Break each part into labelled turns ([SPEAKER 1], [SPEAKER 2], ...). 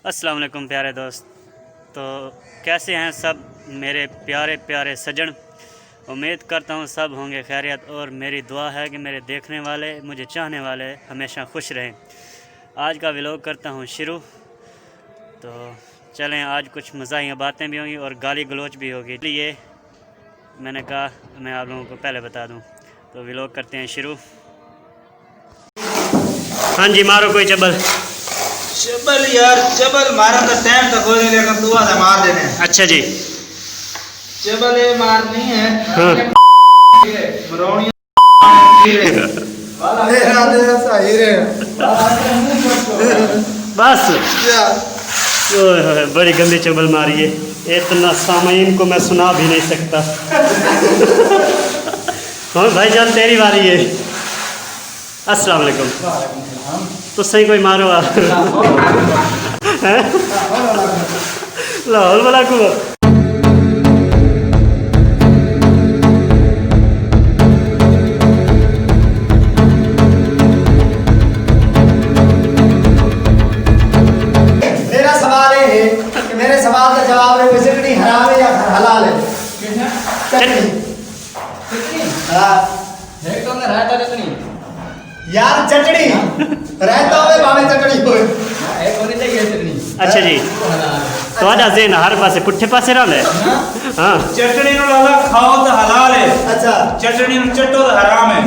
[SPEAKER 1] अस्सलाम वालेकुम प्यारे दोस्त। तो कैसे हैं सब मेरे प्यारे प्यारे सजन। उम्मीद करता हूँ सब होंगे खैरियत और मेरी दुआ है कि मेरे देखने वाले मुझे चाहने वाले हमेशा खुश रहें। आज का व्लॉग करता हूँ शुरू। तो चलें, आज कुछ मज़ाहिया बातें भी होंगी और गाली गलोच भी होगी, इसलिए मैंने कहा मैं आप लोगों को पहले बता दूँ। तो व्लॉग करते हैं शुरू। हाँ जी, मारो कोई चबल।
[SPEAKER 2] चबल यार, चबल मारा तो टाइम तक हो नहीं, लेकिन तू आधा मार देने।
[SPEAKER 1] अच्छा जी,
[SPEAKER 2] चबल ये मारनी है।
[SPEAKER 1] हाँ। बस ओए बड़ी गंदी चबल मारी है, इतना सामाइन को मैं सुना भी नहीं सकता। हाँ भाईजान तेरी बारी है। अस्सलाम वालेकुम। तो सही कोई मारो आप। लाहौल वाला को
[SPEAKER 3] मेरा सवाल ये है कि मेरे सवाल का जवाब है, चटनी हराम है या हलाल है? चटनी हाँ
[SPEAKER 2] एक तो अंदर रहता चटनी
[SPEAKER 3] यार, चटनी रहता हुए भावे चटनी हो
[SPEAKER 2] एक होनी चाहिए चटनी।
[SPEAKER 1] अच्छा जी, तो आजा जेन हर पासे पुट्ठे पासे रहा है। हाँ,
[SPEAKER 2] चटनी नु लाला खाओ तो हलाल है।
[SPEAKER 3] अच्छा,
[SPEAKER 2] चटनी नु चटो तो हराम है।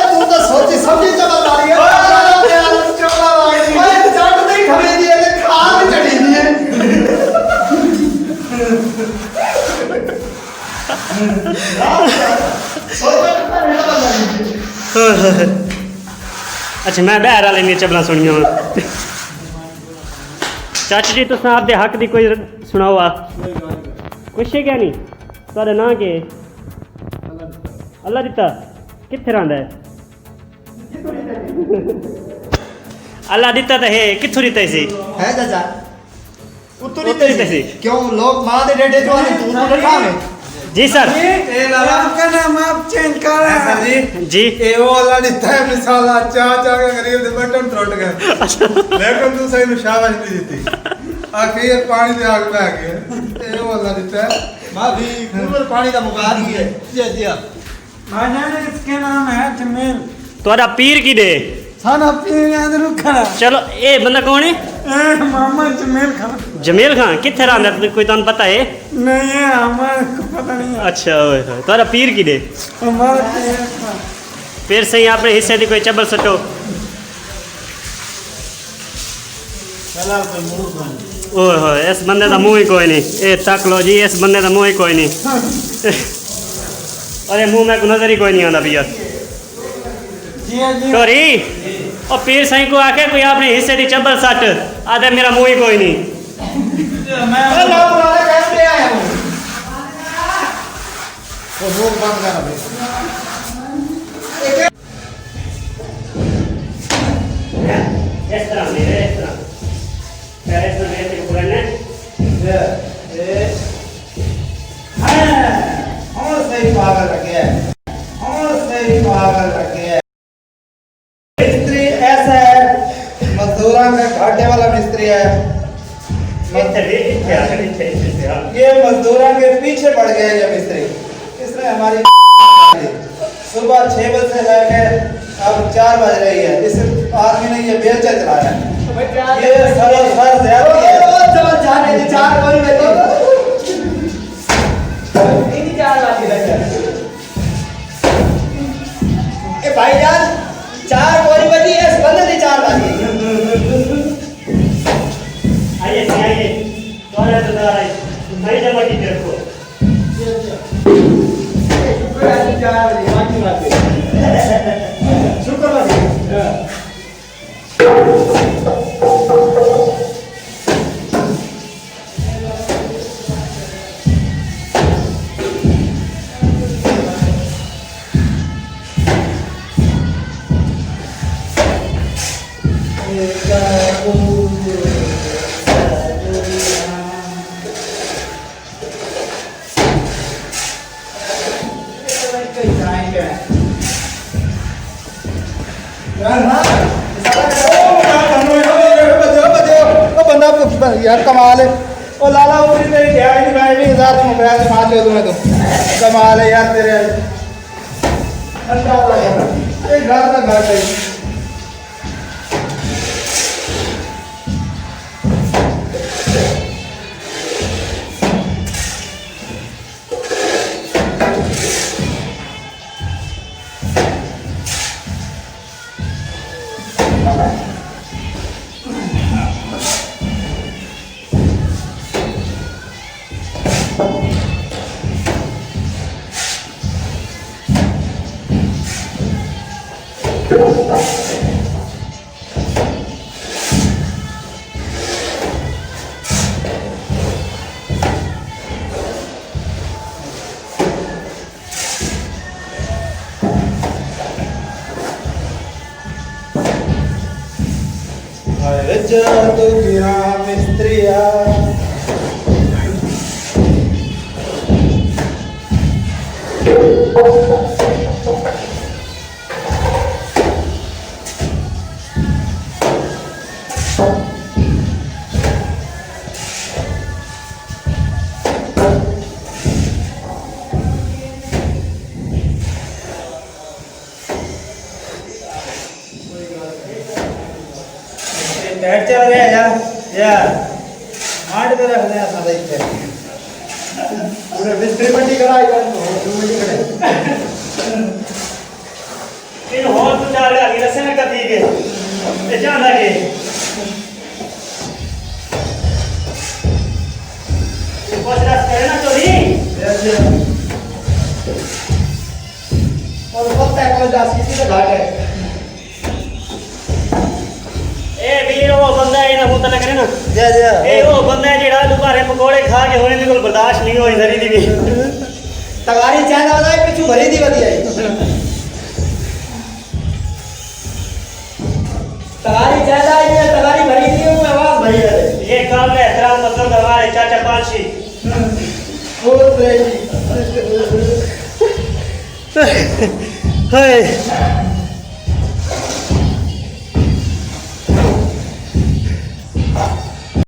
[SPEAKER 3] तू तो सोची समझी चबल मारी है। चट नहीं खवे दिए ले, खा भी चढ़ी दिए।
[SPEAKER 1] अच्छा मैं बहर वाले नी चबला सुनिया। चाचा जी तुम आपके हक की कोई सुनाओ। कुछ है क्या नहीं? तुम्हारा नाम के? अल्लाह दिता कित्थे रहिंदा है? अल्लाह दिता तो है, कित्थों दिता सी?
[SPEAKER 3] है चाचा
[SPEAKER 1] उत्तों दिता सी।
[SPEAKER 3] क्यों लोग मां दे डेडे जो आने तू तो खा में?
[SPEAKER 1] जी सर।
[SPEAKER 2] ए लाला का नाम आप चेंज कर रहे हैं सर
[SPEAKER 1] जी।
[SPEAKER 2] ए वो अल्लाह दिता है मिसाला चाचा के गरीब दे बटन टूट गए, लेकिन तू सही में शाबाश नहीं देती। आखिर पानी दे आग में आ गया। ए वो अल्लाह दिता है
[SPEAKER 3] माफी कूलर पानी का मुका दी है। जी
[SPEAKER 2] माने इसके नाम है जमील।
[SPEAKER 1] तुम्हारा पीर की दे
[SPEAKER 2] साना पीर अंदर खड़ा।
[SPEAKER 1] चलो ये बंदा कौन है?
[SPEAKER 2] ए मामा जमील खान।
[SPEAKER 1] जमील खान कित्थे रहा है? कोई तुम पता है?
[SPEAKER 2] नहीं है, हमारे को पता नहीं है।
[SPEAKER 1] अच्छा ओए होए, तुम्हारा पीर की दे
[SPEAKER 2] हमारा पीर था।
[SPEAKER 1] फिर सही अपने हिस्से की कोई चबल सटो। ओए होए, इस बंदे का मुंह ही कोई नहीं। ए तक लो जी, इस बंदे का मुंह ही कोई नहीं। अरे मुंह में नजर ही कोई नहीं आता भैया। टोरी और पीर सही को आके कोई अपने हिस्से की चबल सट आधे, मेरा मुंह ही कोई नहीं।
[SPEAKER 2] मैं
[SPEAKER 3] पुराने कैसे आया हूं? वो मुंह बंद कर अभी।
[SPEAKER 1] इस तरह नहीं है, इस तरह पहले इस तरह से बोलना
[SPEAKER 3] और सही पागल लगे है, और सही पागल लगे है। मिस्त्री ऐसा है, मजदूरों का घाटे वाला मिस्त्री है। ये मजदूरों के पीछे पड़ गया ये मिस्त्री। इसने हमारी सुबह 6 बजे से लेकर अब 4 बज रही है, इस आदमी ने ये बेलचा चलाया। ये सर ज्यादती है। जाने दे, 4 कोई नहीं 4 बजे लगे। ए भाईजान 4 कोई बजी, इस बंदे ने 4 बजे।
[SPEAKER 1] आइए आइए, तुम्हारा तो आ रहा है, मैं जमा की तरफ को।
[SPEAKER 3] शुक्र है 4 बजे बाकी बात है। शुक्र है। बंदा यार कमाल है। ओ लाला ऊपरी तेरी ध्यान नहीं, मैं भी 1000 तुम रुपया से मार ले दूंगा। तुम कमाल है यार तेरे। अच्छा ये घर का घर है। तू गिरा मिस्त्रिया बैठ चल रहे यार मांड पे रख दे सादा इधर पूरे मिस्त्री मंडी कराई कर दो मंडी करे
[SPEAKER 1] इन होर तो चार आगे रसन कर दी के ए जाना के कुछ रस करे ना चोरी
[SPEAKER 3] और सब तक जा सीसी पे घाट है।
[SPEAKER 1] ए वीर वो बंदा है ना मुंह तक करे ना
[SPEAKER 3] जा जा
[SPEAKER 1] ए वो बंदा है जेड़ा दुपारे पकोड़े खा के होने बिल्कुल बर्दाश्त नहीं होई सरी दी भी
[SPEAKER 3] तगारी चाय ना वाला पिछू भरी दी बदी आई तगारी चाय दा ये तगारी भरी दी में आवाज भरी है।
[SPEAKER 1] ये काम का एहतराम मतलब हमारे चाचा पालशी
[SPEAKER 3] बहुत सही।
[SPEAKER 1] हाय